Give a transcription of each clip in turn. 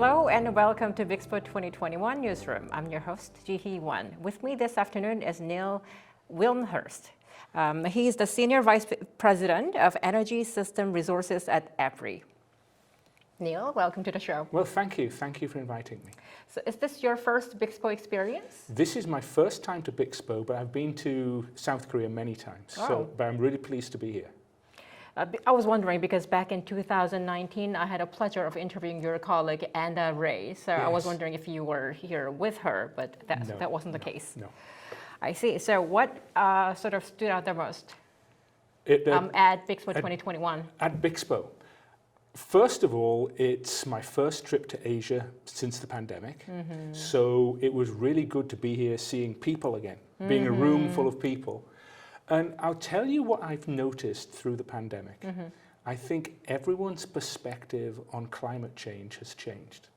Hello and welcome to BIXPO 2021 Newsroom. I'm your host, Ji-hee Won. With me this afternoon is Neil Wilmshurst. He is the Senior Vice President of Energy System Resources at EPRI. Neil, welcome to the show. Well, thank you. Thank you for inviting me. So is this your first BIXPO experience? This is my first time to BIXPO, but I've been to South Korea many times. Oh. But I'm really pleased to be here. I was wondering because back in 2019, I had a pleasure of interviewing your colleague, Anna Ray. So yes. I was wondering if you were here with her, but that wasn't the case. No. I see. So what sort of stood out the most at BIXPO 2021? At BIXPO. First of all, it's my first trip to Asia since the pandemic. Mm-hmm. So it was really good to be here seeing people again, being a room full of people. And I'll tell you what I've noticed through the pandemic. Mm-hmm. I think everyone's perspective on climate change has changed.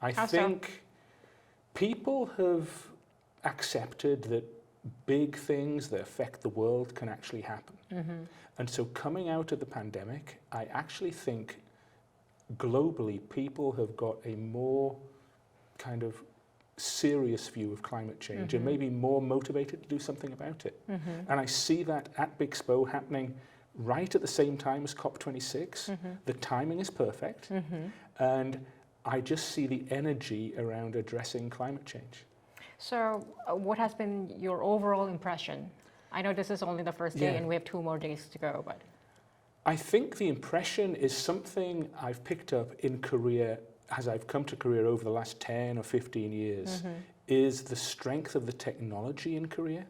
I think people have accepted that big things that affect the world can actually happen. Mm-hmm. And so coming out of the pandemic, I actually think globally people have got a more kind of serious view of climate change and maybe more motivated to do something about it. And I see that at BIXPO happening right at the same time as COP26. The timing is perfect. And I just see the energy around addressing climate change. So what has been your overall impression? I know this is only the first day and we have 2 more days to go, but. I think the impression is something I've picked up in Korea as I've come to Korea over the last 10 or 15 years, is the strength of the technology in Korea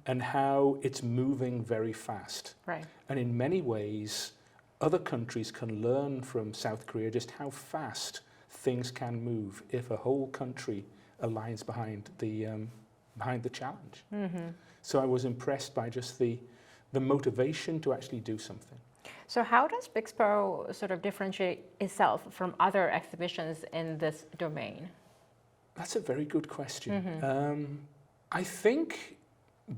and how it's moving very fast. Right. And in many ways, other countries can learn from South Korea just how fast things can move if a whole country aligns behind the challenge. So I was impressed by just the motivation to actually do something. So how does BIXPO sort of differentiate itself from other exhibitions in this domain? That's a very good question. I think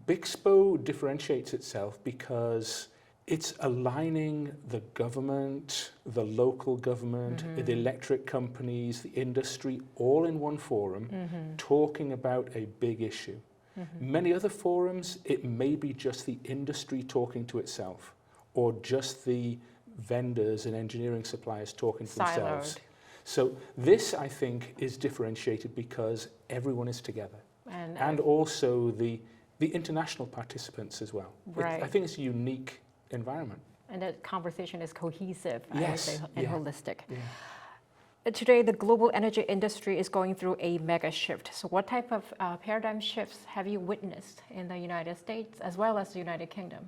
BIXPO differentiates itself because it's aligning the government, the local government, the electric companies, the industry, all in one forum, talking about a big issue. Many other forums, it may be just the industry talking to itself, or just the vendors and engineering suppliers talking to themselves. So this, I think, is differentiated because everyone is together. And also the international participants as well. Right. I think it's a unique environment. And the conversation is cohesive, yes. I would say, and holistic. Yeah. Today, the global energy industry is going through a mega shift. So what type of paradigm shifts have you witnessed in the United States as well as the United Kingdom?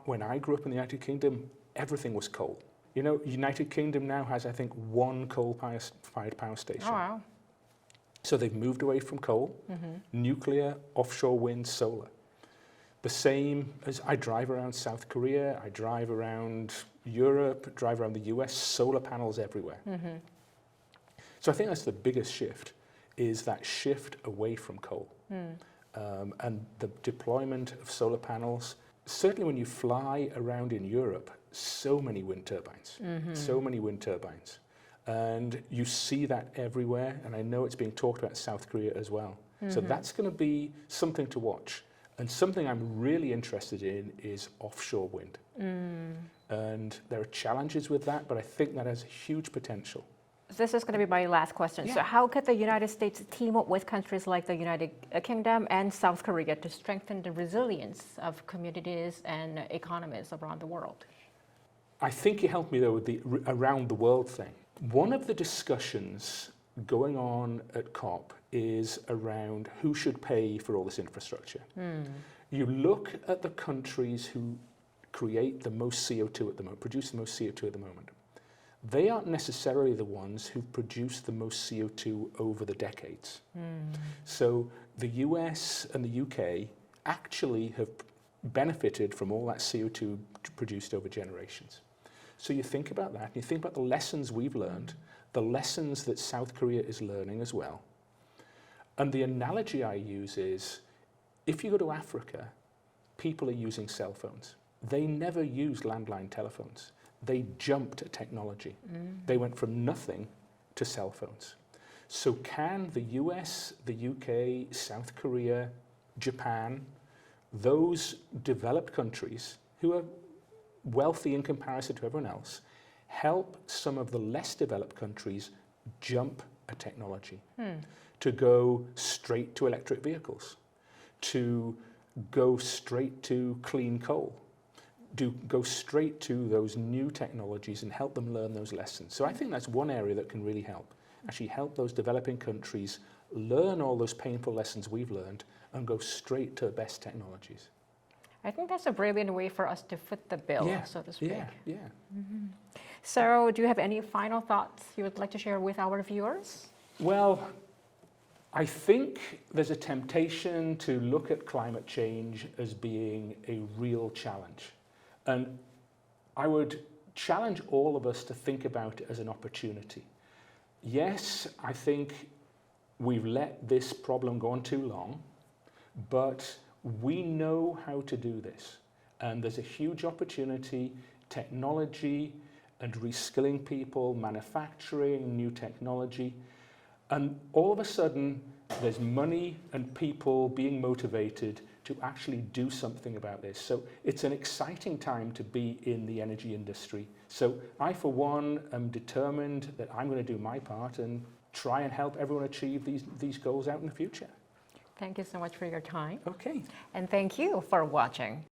When I grew up in the United Kingdom, everything was coal. You know, United Kingdom now has, I think, 1 coal-fired power station. Oh, wow. So they've moved away from coal, nuclear, offshore wind, solar. The same as I drive around South Korea, I drive around Europe, drive around the US, solar panels everywhere. So I think that's the biggest shift, is that shift away from coal. And the deployment of solar panels. Certainly when you fly around in Europe, so many wind turbines, so many wind turbines. And you see that everywhere, and I know it's being talked about in South Korea as well. So that's going to be something to watch. And something I'm really interested in is offshore wind. And there are challenges with that, but I think that has huge potential. This is going to be my last question. So how could the United States team up with countries like the United Kingdom and South Korea to strengthen the resilience of communities and economies around the world? I think you helped me though with the around the world thing. One of the discussions going on at COP is around who should pay for all this infrastructure. You look at the countries who create the most CO2 at the moment, produce the most CO2 at the moment. They aren't necessarily the ones who've produced the most CO2 over the decades. So the US and the UK actually have benefited from all that CO2 produced over generations. So you think about that, and you think about the lessons we've learned, the lessons that South Korea is learning as well. And the analogy I use is, if you go to Africa, people are using cell phones. They never used landline telephones. They jumped at technology. They went from nothing to cell phones. So can the US, the UK, South Korea, Japan, those developed countries who are wealthy in comparison to everyone else, help some of the less developed countries jump a technology to go straight to electric vehicles, to go straight to clean coal, to go straight to those new technologies and help them learn those lessons. So I think that's one area that can really help, actually help those developing countries learn all those painful lessons we've learned and go straight to the best technologies. I think that's a brilliant way for us to foot the bill, so to speak. Yeah. So do you have any final thoughts you would like to share with our viewers? Well, I think there's a temptation to look at climate change as being a real challenge. And I would challenge all of us to think about it as an opportunity. Yes, I think we've let this problem go on too long, but we know how to do this. And there's a huge opportunity, technology and reskilling people, manufacturing, new technology. And all of a sudden, there's money and people being motivated to actually do something about this. So it's an exciting time to be in the energy industry. So I, for one, am determined that I'm going to do my part and try and help everyone achieve these goals out in the future. Thank you so much for your time. Okay. And thank you for watching.